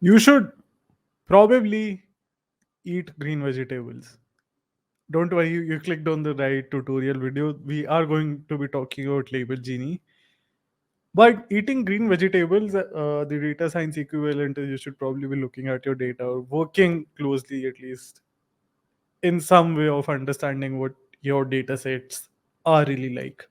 You should probably eat green vegetables. Don't worry, you clicked on the right tutorial video. We are going to be talking about label Genie. But eating green vegetables, the data science equivalent is you should probably be looking at your data or working closely at least in some way of understanding what your data sets are really like.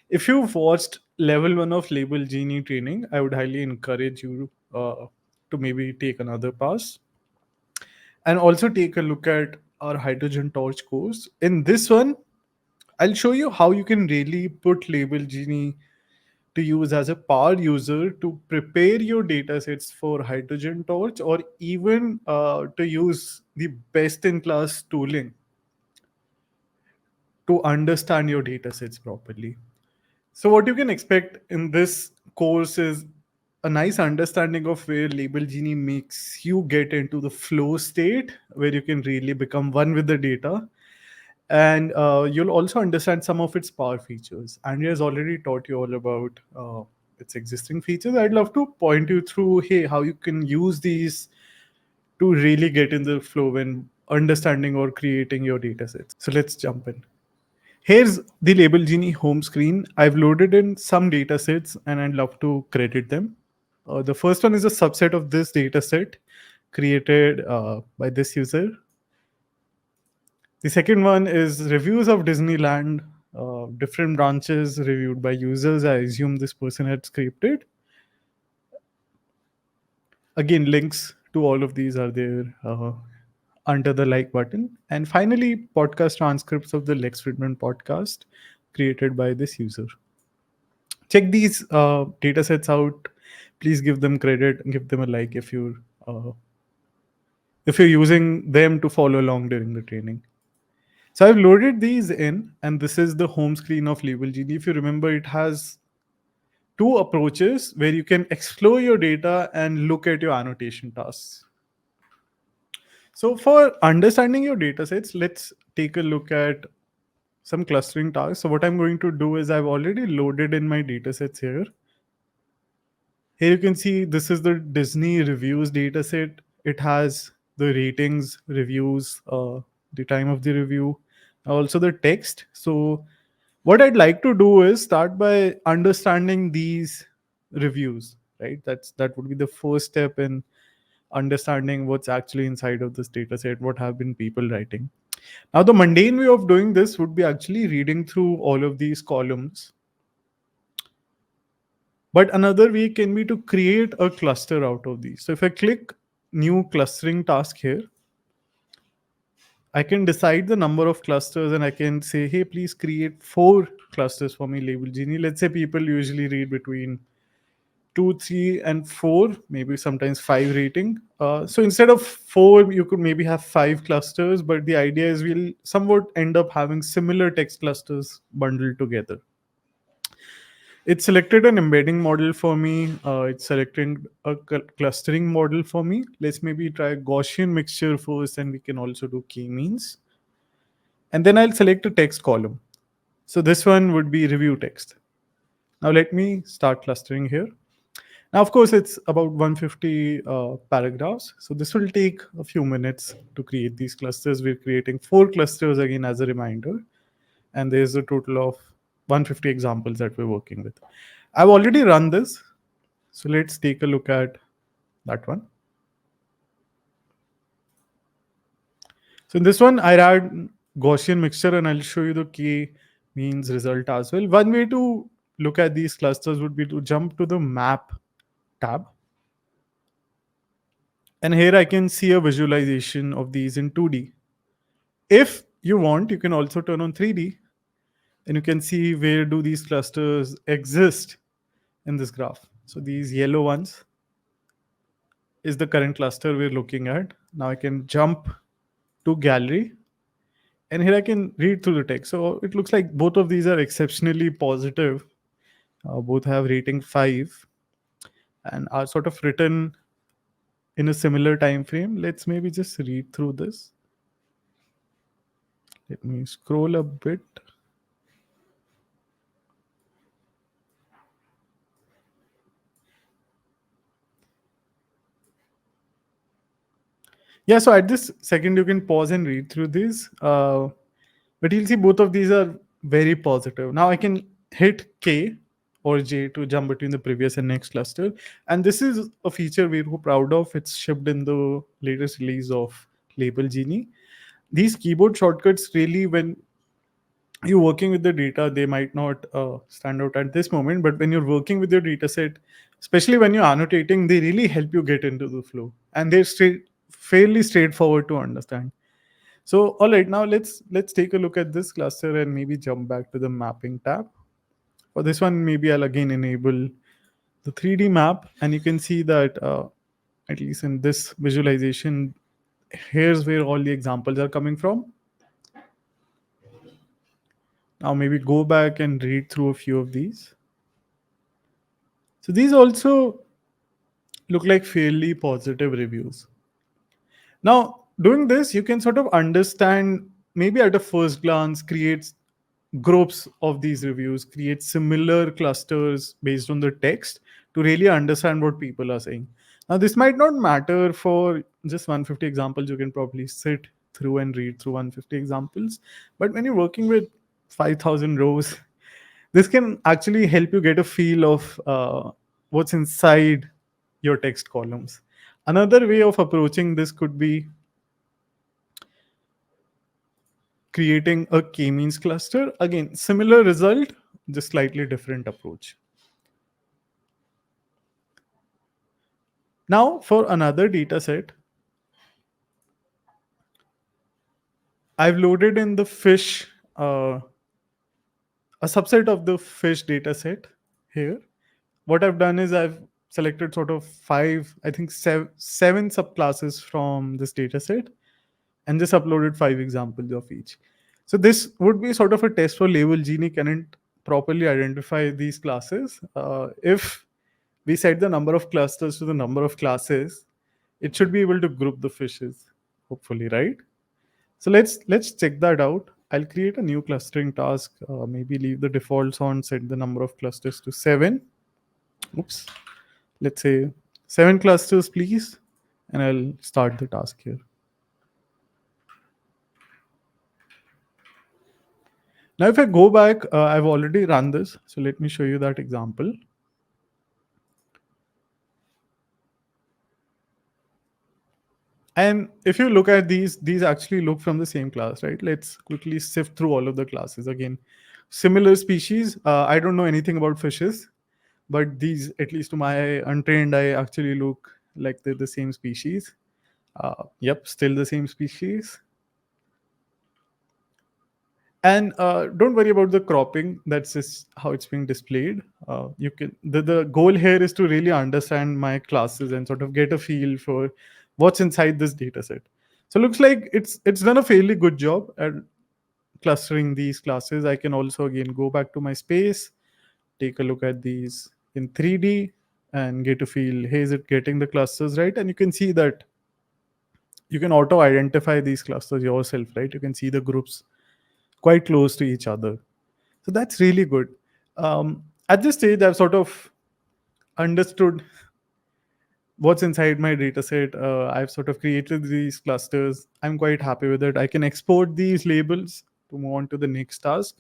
If you've watched level one of label Genie training, I would highly encourage you to maybe take another pass and also take a look at our hydrogen torch course. In this one, I'll show you how you can really put label Genie to use as a power user to prepare your datasets for hydrogen torch, or even to use the best in class tooling to understand your datasets properly. So what you can expect in this course is a nice understanding of where label Genie makes you get into the flow state where you can really become one with the data. And you'll also understand some of its power features. Andrea has already taught you all about its existing features. I'd love to point you through, hey, how you can use these to really get in the flow when understanding or creating your data sets. So let's jump in. Here's the Label Genie home screen. I've loaded in some data sets and I'd love to credit them. The first one is a subset of this data set created by this user. The second one is reviews of Disneyland, different branches reviewed by users. I assume this person had scripted. Again, links to all of these are there under the like button. And finally, podcast transcripts of the Lex Friedman podcast created by this user. Check these data sets out. Please give them credit, give them a like if you're using them to follow along during the training. So I've loaded these in, and this is the home screen of Label Genie. If you remember, it has two approaches where you can explore your data and look at your annotation tasks. So for understanding your data sets, let's take a look at some clustering tasks. So what I'm going to do is I've already loaded in my data sets here. Here you can see this is the Disney reviews dataset. It has the ratings, reviews, the time of the review, also the text. So what I'd like to do is start by understanding these reviews, right? That would be the first step in understanding what's actually inside of this dataset, what have been people writing. Now the mundane way of doing this would be actually reading through all of these columns, but another way can be to create a cluster out of these. So if I click new clustering task here, I can decide the number of clusters and I can say, hey, please create 4 clusters for me, label Genie. Let's say people usually read between 2, 3, and 4, maybe sometimes 5 rating. So instead of 4, you could maybe have 5 clusters, but the idea is we'll somewhat end up having similar text clusters bundled together. It selected an embedding model for me. It's selecting a clustering model for me. Let's maybe try Gaussian mixture first, and we can also do k-means. And then I'll select a text column. So this one would be review text. Now let me start clustering here. Now, of course, it's about 150 paragraphs. So this will take a few minutes to create these clusters. We're creating 4 clusters again as a reminder. And there's a total of 150 examples that we're working with. I've already run this. So let's take a look at that one. So in this one, I ran Gaussian mixture and I'll show you the key means result as well. One way to look at these clusters would be to jump to the map tab. And here I can see a visualization of these in 2D. If you want, you can also turn on 3D and you can see where do these clusters exist in this graph. So these yellow ones is the current cluster we're looking at. Now I can jump to gallery and here I can read through the text. So it looks like both of these are exceptionally positive. Both have rating 5 and are sort of written in a similar time frame. Let's maybe just read through this. Let me scroll a bit. Yeah, so at this second, you can pause and read through these. But you'll see both of these are very positive. Now I can hit K or J to jump between the previous and next cluster. And this is a feature we're proud of. It's shipped in the latest release of Label Genie. These keyboard shortcuts really, when you're working with the data, they might not stand out at this moment, but when you're working with your data set, especially when you're annotating, they really help you get into the flow, and they're fairly straightforward to understand. So all right, now let's take a look at this cluster and maybe jump back to the mapping tab. For this one, maybe I'll again enable the 3D map, and you can see that at least in this visualization, here's where all the examples are coming from. Now maybe go back and read through a few of these. So these also look like fairly positive reviews. Now, doing this, you can sort of understand, maybe at a first glance, create groups of these reviews, create similar clusters based on the text to really understand what people are saying. Now, this might not matter for just 150 examples. You can probably sit through and read through 150 examples. But when you're working with 5,000 rows, this can actually help you get a feel of what's inside your text columns. Another way of approaching this could be creating a k-means cluster. Again, similar result, just slightly different approach. Now, for another data set, I've loaded in the fish, a subset of the fish data set here. What I've done is I've selected sort of five, I think seven subclasses from this data set, and just uploaded 5 examples of each. So this would be sort of a test for Label Genie can it properly identify these classes. If we set the number of clusters to the number of classes, it should be able to group the fishes, hopefully, right? So let's check that out. I'll create a new clustering task. Maybe leave the defaults on, set the number of clusters to 7. Oops. Let's say 7 clusters, please. And I'll start the task here. Now, if I go back, I've already run this. So let me show you that example. And if you look at these actually look from the same class, right? Let's quickly sift through all of the classes again. Similar species. I don't know anything about fishes, but these, at least to my untrained eye, actually look like they're the same species. Yep, still the same species. And don't worry about the cropping. That's just how it's being displayed. You can the goal here is to really understand my classes and sort of get a feel for what's inside this data set. So looks like it's done a fairly good job at clustering these classes. I can also again go back to my space, take a look at these in 3D, and get a feel, hey, is it getting the clusters right? And you can see that you can auto identify these clusters yourself, right? You can see the groups quite close to each other. So that's really good. At this stage, I've sort of understood what's inside my data set. I've sort of created these clusters. I'm quite happy with it. I can export these labels to move on to the next task.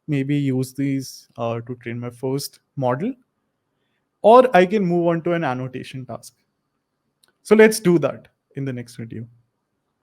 Maybe use these to train my first model, or I can move on to an annotation task. So let's do that in the next video.